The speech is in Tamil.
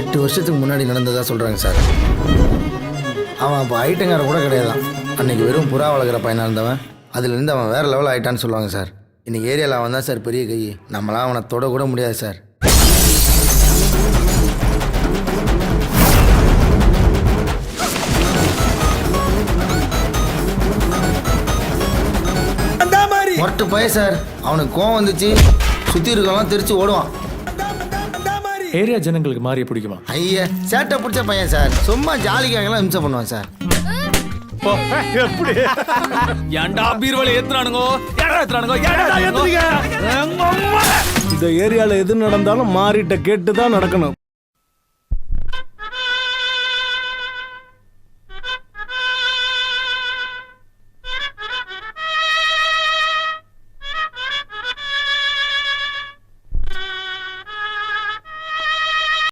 8 வருஷத்துக்கு முன்னாடி நடந்ததா சொல்கிறாங்க சார். அவன் அப்போ ஐட்டங்கார கூட கிடையாதான். அன்றைக்கி வெறும் புறா வளர்க்குற பையனாக இருந்தவன் அதுலேருந்து அவன் வேறு லெவல் ஆகிட்டான்னு சொல்லுவாங்க சார். இன்றைக்கி ஏரியாவில் அவன் தான் சார் பெரிய கை. நம்மளாம் அவனை தொட கூட முடியாது சார். மொட்டு பையன் சார். அவனுக்கு கோவம் வந்துச்சு, சுற்றி இருக்கவங்களாம் தெரிச்சு ஓடுவான். ஏரியா ஜனங்களுக்கு மாறிய பிடிக்குமா? ஐயா சேட்டை பிடிச்ச பையன் சார். சும்மா ஜாலிக்காகலாம் இம்சை பண்ணுவான் சார். எப்படி ஏன்டா பீர்வலை ஏத்துறானுங்கோ? இந்த ஏரியால எது நடந்தாலும் மாறிட்ட கேட்டு தான் நடக்கணும்.